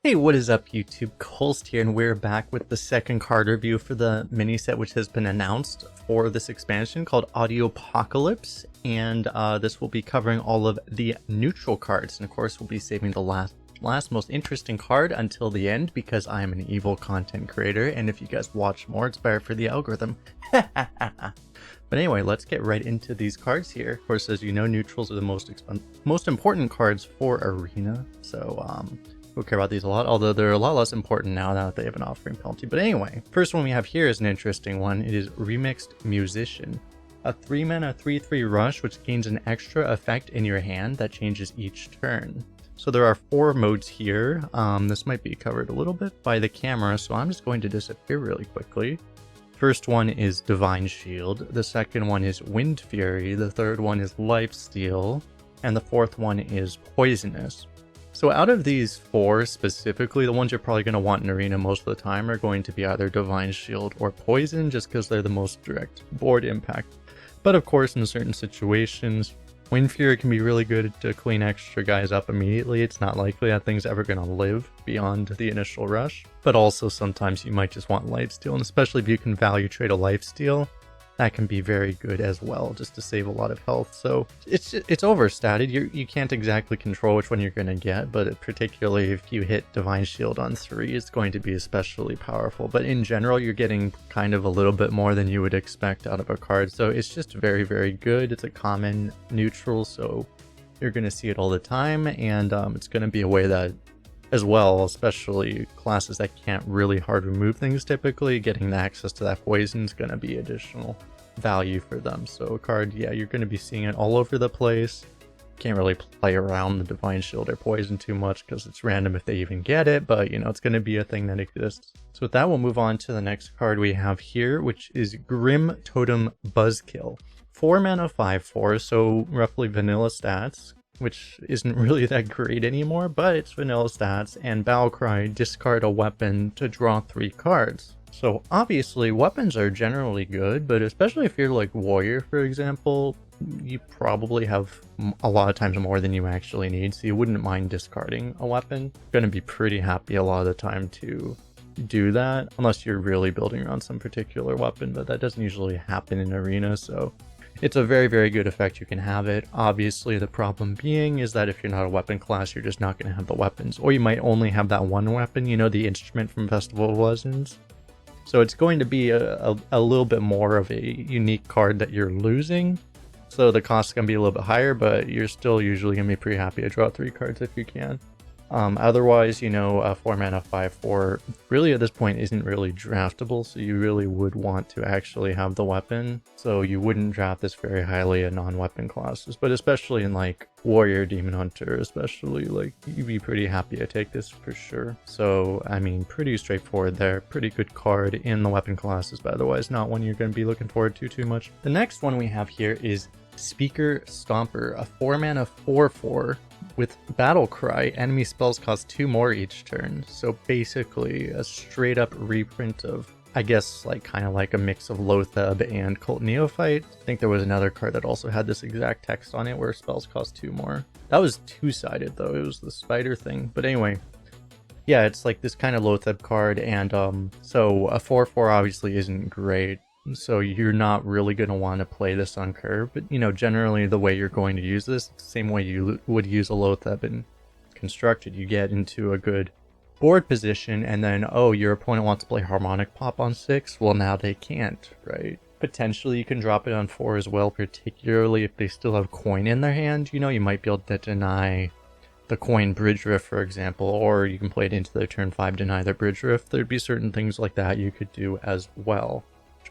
Hey, what is up YouTube? Kolst here, and we're back with the second card review for the mini set which has been announced for this expansion called Audiopocalypse, and this will be covering all of the neutral cards, and of course we'll be saving the last most interesting card until the end because I am an evil content creator, and if you guys watch more it's better for the algorithm. But anyway, let's get right into these cards here. Of course, as you know, neutrals are the most important cards for Arena, so we'll care about these a lot, although they're a lot less important now that they have an offering penalty. But anyway, first one we have here is an interesting one. It is Remixed Musician. A 3-mana 3/3 rush which gains an extra effect in your hand that changes each turn. So there are 4 modes here. This might be covered a little bit by the camera, so I'm just going to disappear really quickly. First one is Divine Shield, the second one is Wind Fury, the third one is Lifesteal, and the fourth one is Poisonous. So out of these 4 specifically, the ones you're probably going to want in Arena most of the time are going to be either Divine Shield or Poison, just because they're the most direct board impact. But of course, in certain situations, Wind Fury can be really good to clean extra guys up immediately. It's not likely that thing's ever going to live beyond the initial rush. But also sometimes you might just want Lifesteal, and especially if you can value trade a Lifesteal, that can be very good as well, just to save a lot of health. So it's overstated. You can't exactly control which one you're going to get, but particularly if you hit Divine Shield on 3, it's going to be especially powerful. But in general, you're getting kind of a little bit more than you would expect out of a card. So it's just very, very good. It's a common neutral, so you're going to see it all the time, and it's going to be a way that, as well, especially classes that can't really hard remove things typically, getting the access to that poison is going to be additional value for them. So a card, yeah, you're going to be seeing it all over the place. Can't really play around the Divine Shield or Poison too much because it's random if they even get it, but you know, it's going to be a thing that exists. So with that, we'll move on to the next card we have here, which is Grim Totem Buzzkill. 4 mana 5/4, so roughly vanilla stats, which isn't really that great anymore, but it's vanilla stats, and Battlecry, discard a weapon to draw 3 cards. So obviously weapons are generally good, but especially if you're like Warrior, for example, you probably have a lot of times more than you actually need, so you wouldn't mind discarding a weapon. You're going to be pretty happy a lot of the time to do that, unless you're really building around some particular weapon, but that doesn't usually happen in Arena, so it's a very, very good effect. You can have it. Obviously, the problem being is that if you're not a weapon class, you're just not going to have the weapons. Or you might only have that one weapon, you know, the instrument from Festival of Legends. So it's going to be a little bit more of a unique card that you're losing. So the cost is going to be a little bit higher, but you're still usually going to be pretty happy to draw 3 cards if you can. Otherwise, you know, a 4 mana 5/4 really at this point isn't really draftable, so you really would want to actually have the weapon. So you wouldn't draft this very highly in non-weapon classes, but especially in like Warrior, Demon Hunter, especially, like, you'd be pretty happy to take this for sure. So I mean, pretty straightforward there. Pretty good card in the weapon classes, but otherwise not one you're going to be looking forward to too much. The next one we have here is Speaker Stomper, a 4 mana 4/4. With Battlecry, enemy spells cost 2 more each turn, so basically a straight up reprint of, I guess, like kind of like a mix of Loatheb and Cult Neophyte. I think there was another card that also had this exact text on it where spells cost 2 more. That was 2-sided though, it was the spider thing. But anyway, yeah, it's like this kind of Loatheb card, and so a 4/4 obviously isn't great. So you're not really going to want to play this on curve, but you know, generally the way you're going to use this, same way you would use a Loatheb in Constructed, you get into a good board position, and then, oh, your opponent wants to play Harmonic Pop on 6, well now they can't, right? Potentially you can drop it on 4 as well, particularly if they still have coin in their hand. You know, you might be able to deny the coin Bridge Rift, for example, or you can play it into their turn 5, deny their Bridge Rift. There'd be certain things like that you could do as well.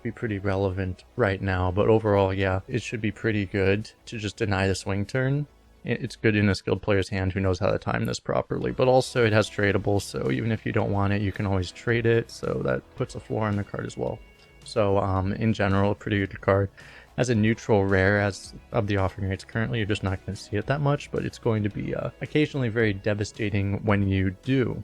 Be pretty relevant right now, but overall, yeah, it should be pretty good to just deny the swing turn. It's good in a skilled player's hand who knows how to time this properly, but also it has tradable, so even if you don't want it, you can always trade it, so that puts a floor on the card as well. So in general, a pretty good card. As a neutral rare, as of the offering rates currently, you're just not going to see it that much, but it's going to be occasionally very devastating when you do.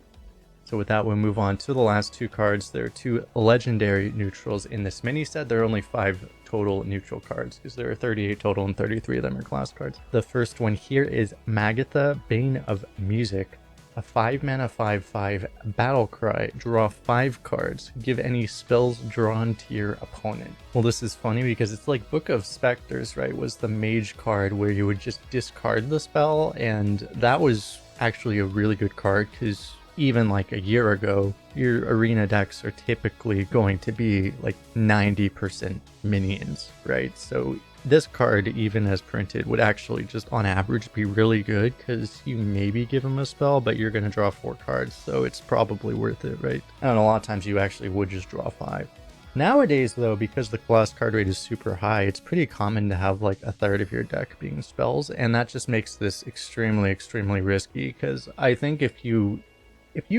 So with that, we'll move on to the last 2 cards. There are 2 legendary neutrals in this mini set. There are only 5 total neutral cards because there are 38 total and 33 of them are class cards. The first one here is Magatha, Bane of Music. A 5 mana 5/5 Battlecry. Draw 5 cards. Give any spells drawn to your opponent. Well, this is funny because it's like Book of Specters, right? Was the mage card where you would just discard the spell, and that was actually a really good card because even like a year ago, your arena decks are typically going to be like 90% minions, right? So this card, even as printed, would actually just on average be really good because you maybe give him a spell, but you're going to draw 4 cards, so it's probably worth it, right? And a lot of times you actually would just draw 5. Nowadays, though, because the class card rate is super high, it's pretty common to have like a third of your deck being spells, and that just makes this extremely, extremely risky because I think if you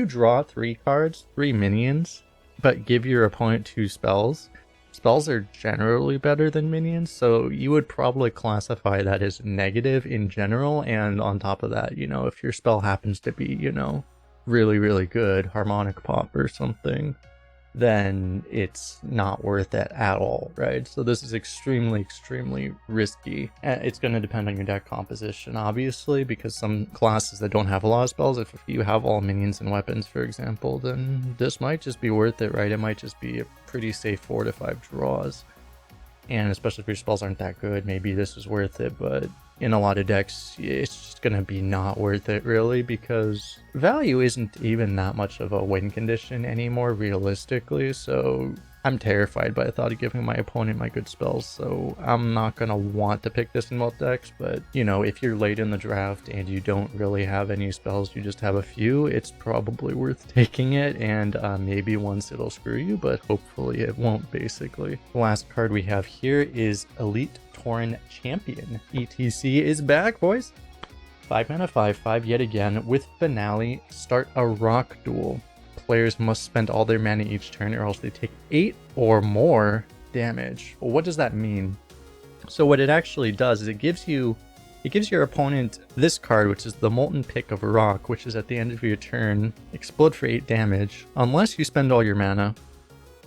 draw 3 cards, 3 minions, but give your opponent 2 spells, spells are generally better than minions, so you would probably classify that as negative in general, and on top of that, you know, if your spell happens to be, you know, really, really good, harmonic pop or something, then it's not worth it at all, right? So this is extremely, extremely risky. It's going to depend on your deck composition, obviously, because some classes that don't have a lot of spells, if you have all minions and weapons, for example, then this might just be worth it, right? It might just be a pretty safe 4 to 5 draws. And especially if your spells aren't that good, maybe this is worth it, but in a lot of decks, it's just going to be not worth it, really, because value isn't even that much of a win condition anymore, realistically, so I'm terrified by the thought of giving my opponent my good spells, so I'm not going to want to pick this in most decks, but, you know, if you're late in the draft and you don't really have any spells, you just have a few, it's probably worth taking it, and maybe once it'll screw you, but hopefully it won't, basically. The last card we have here is Elite Tauren Champion. ETC is back, boys! 5 mana 5/5 yet again with Finale. Start a rock duel. Players must spend all their mana each turn or else they take 8 or more damage. Well, what does that mean? So what it actually does is it gives your opponent this card, which is the Molten Pick of Rock, which is at the end of your turn, explode for 8 damage. Unless you spend all your mana,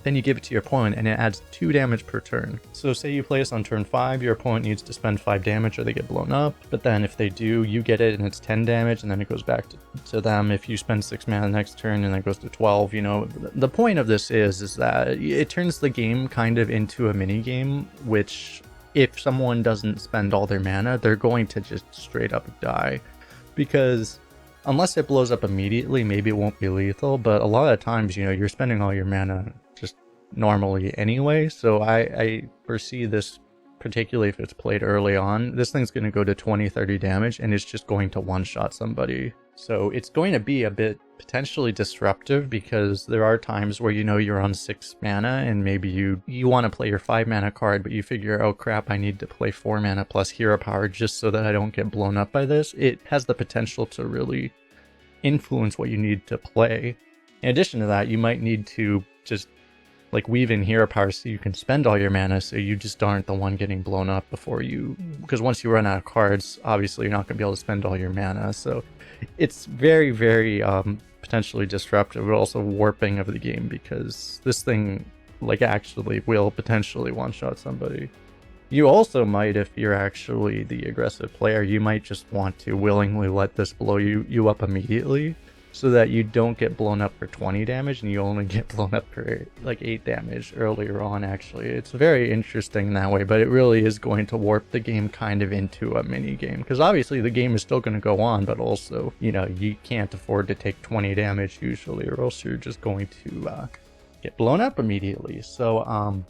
then you give it to your opponent and it adds 2 damage per turn. So say you play this on turn 5, your opponent needs to spend 5 damage or they get blown up, but then if they do, you get it and it's 10 damage and then it goes back to them. If you spend 6 mana the next turn and then it goes to 12, you know, the point of this is that it turns the game kind of into a mini game, which if someone doesn't spend all their mana, they're going to just straight up die, because unless it blows up immediately, maybe it won't be lethal, but a lot of times, you know, you're spending all your mana just normally anyway, so I foresee this, particularly if it's played early on, this thing's going to go to 20-30 damage and it's just going to one-shot somebody. So it's going to be a bit potentially disruptive because there are times where, you know, you're on 6 mana and maybe you want to play your 5 mana card, but you figure, oh crap, I need to play 4 mana plus hero power just so that I don't get blown up by this. It has the potential to really influence what you need to play. In addition to that, you might need to just like weave in hero power so you can spend all your mana so you just aren't the one getting blown up before you, because once you run out of cards, obviously you're not going to be able to spend all your mana. So it's very, very potentially disruptive, but also warping of the game, because this thing like actually will potentially one-shot somebody. You also might, if you're actually the aggressive player, you might just want to willingly let this blow you up immediately, so that you don't get blown up for 20 damage and you only get blown up for like 8 damage earlier on. Actually, it's very interesting that way, but it really is going to warp the game kind of into a mini game, because obviously the game is still going to go on, but also, you know, you can't afford to take 20 damage usually, or else you're just going to get blown up immediately. So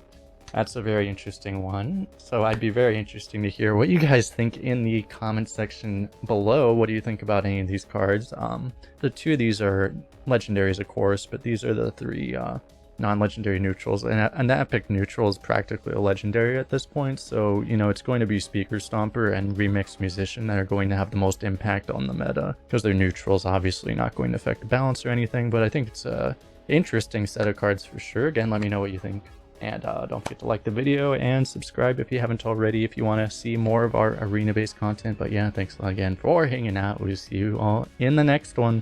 that's a very interesting one. So I'd be very interesting to hear what you guys think in the comment section below. What do you think about any of these cards? The 2 of these are legendaries, of course, but these are the 3 non-legendary neutrals. And an epic neutral is practically a legendary at this point. So, you know, it's going to be Speaker Stomper and Remixed Musician that are going to have the most impact on the meta, because they're neutrals, obviously not going to affect the balance or anything. But I think it's a interesting set of cards for sure. Again, let me know what you think. And don't forget to like the video and subscribe if you haven't already, if you want to see more of our arena-based content. But yeah, thanks again for hanging out. We'll see you all in the next one.